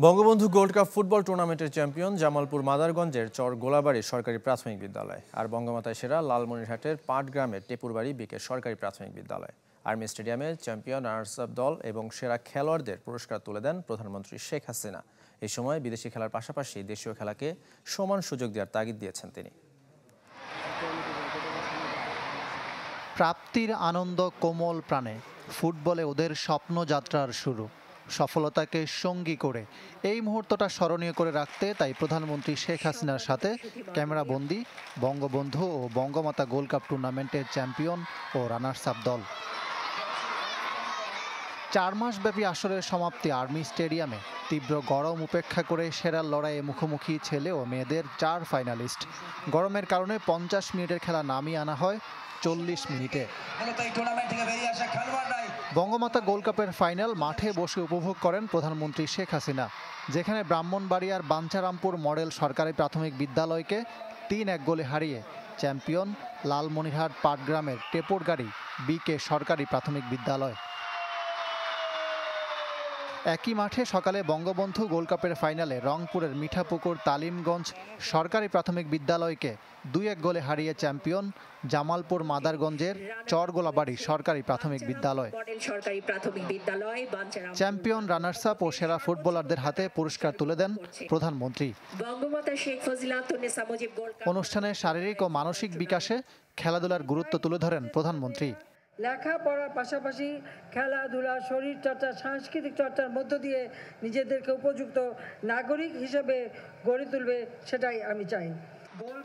Bangabandhu gold cup football টুর্নামেন্টের champion Jamalpur মাদারগঞ্জের চর গোলাবাড়ি সরকারি প্রাথমিক বিদ্যালয় আর বঙ্গমাতায় সেরা লালমনিরহাটের পাটগ্রামের টেপুরবাড়ি বিকে সরকারি প্রাথমিক বিদ্যালয়। আর্মি স্টেডিয়ামে চ্যাম্পিয়ন রানার্স আপ দল এবং সেরা খেলোয়াড়দের পুরস্কার তুলে দেন প্রধানমন্ত্রী শেখ হাসিনা। এই সময় বিদেশি খেলার পাশাপাশি দেশীয় খেলাকে সমান সুযোগ দেওয়ার তাগিদ দিয়েছেন তিনি। প্রাপ্তির আনন্দ কোমল প্রাণে, ফুটবলে ওদের স্বপ্নযাত্রার শুরু। সফলতাকে সঙ্গী করে এই মুহূর্তটা স্মরণীয় করে রাখতে তাই প্রধানমন্ত্রী শেখ হাসিনার সাথে ক্যামেরাবন্দি বঙ্গবন্ধু ও বঙ্গমাতা গোল্ড কাপ টুর্নামেন্টের চ্যাম্পিয়ন ও রানার্স আপ দল। 4 মাসব্যাপী আসরের সমাপ্তি আর্মি স্টেডিয়ামে। তীব্র গরম উপেক্ষা করে সেরা লড়াইয়ে মুখোমুখি ছেলে ও মেয়েদের 4 ফাইনালিস্ট। গরমের কারণে 50 মিনিটের খেলা নামিয়ে আনা হয় 40 মিনিটে। বঙ্গমাতা গোল্ড কাপের ফাইনাল মাঠে বসে উপভোগ করেন প্রধানমন্ত্রী শেখ হাসিনা, যেখানে ব্রাহ্মণবাড়িয়ার বাঞ্ছারামপুর মডেল সরকারি প্রাথমিক বিদ্যালয়কে 3-1 গোলে হারিয়ে চ্যাম্পিয়ন লালমনিরহাট পাটগ্রামের টেপরগাড়ি বিকে সরকারি প্রাথমিক বিদ্যালয়। একই মাঠে সকালে বঙ্গবন্ধু গোল্ড কাপের ফাইনালে রংপুরের মিঠাপুকুর তালিমগঞ্জ সরকারি প্রাথমিক বিদ্যালয়কে 2-1 গোলে হারিয়ে চ্যাম্পিয়ন জামালপুর মাদারগঞ্জের চরগোলাবাড়ি সরকারি প্রাথমিক বিদ্যালয়। চ্যাম্পিয়ন রানার্স আপ ও সেরা ফুটবলারদের হাতে পুরস্কার তুলে দেন প্রধানমন্ত্রী। অনুষ্ঠানে শারীরিক ও মানসিক বিকাশে খেলাধুলার গুরুত্ব তুলে ধরেন প্রধানমন্ত্রী। লেখাপড়ার পাশাপাশি খেলাধুলা, শরীর চর্চা, সাংস্কৃতিক চর্চার মধ্য দিয়ে নিজেদেরকে উপযুক্ত নাগরিক হিসেবে গড়ে তুলবে, সেটাই আমি চাই।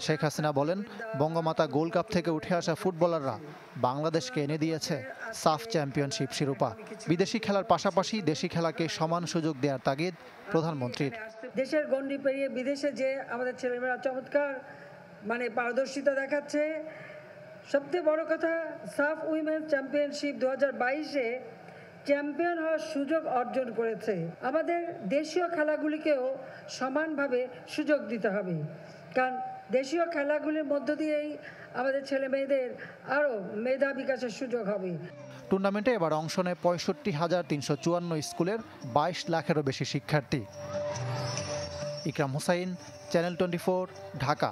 শেখ হাসিনা বলেন, বঙ্গমাতা গোল্ড কাপ থেকে উঠে আসা ফুটবলাররা বাংলাদেশকে এনে দিয়েছে সাফ চ্যাম্পিয়নশিপ শিরোপা। বিদেশি খেলার পাশাপাশি দেশি খেলাকে সমান সুযোগ দেওয়ার তাগিদ প্রধানমন্ত্রীর। দেশের গণ্ডি পেরিয়ে বিদেশে যে আমাদের ছেলেমেয়েরা চমৎকার পারদর্শিতা দেখাচ্ছে। সবচেয়ে বড় কথা, সাফ উইমেন্স চ্যাম্পিয়নশিপ 2022-এ চ্যাম্পিয়ন হওয়ার সুযোগ অর্জন করেছে। আমাদের দেশীয় খেলাগুলিকেও সমানভাবে সুযোগ দিতে হবে, কারণ দেশীয় খেলাগুলির মধ্য দিয়েই আমাদের ছেলে মেয়েদের আরও মেধা বিকাশের সুযোগ হবে। টুর্নামেন্টে এবার অংশ নেয় 65,354 স্কুলের 22 লাখেরও বেশি শিক্ষার্থী। ইকরাম হোসাইন, চ্যানেল 24, ঢাকা।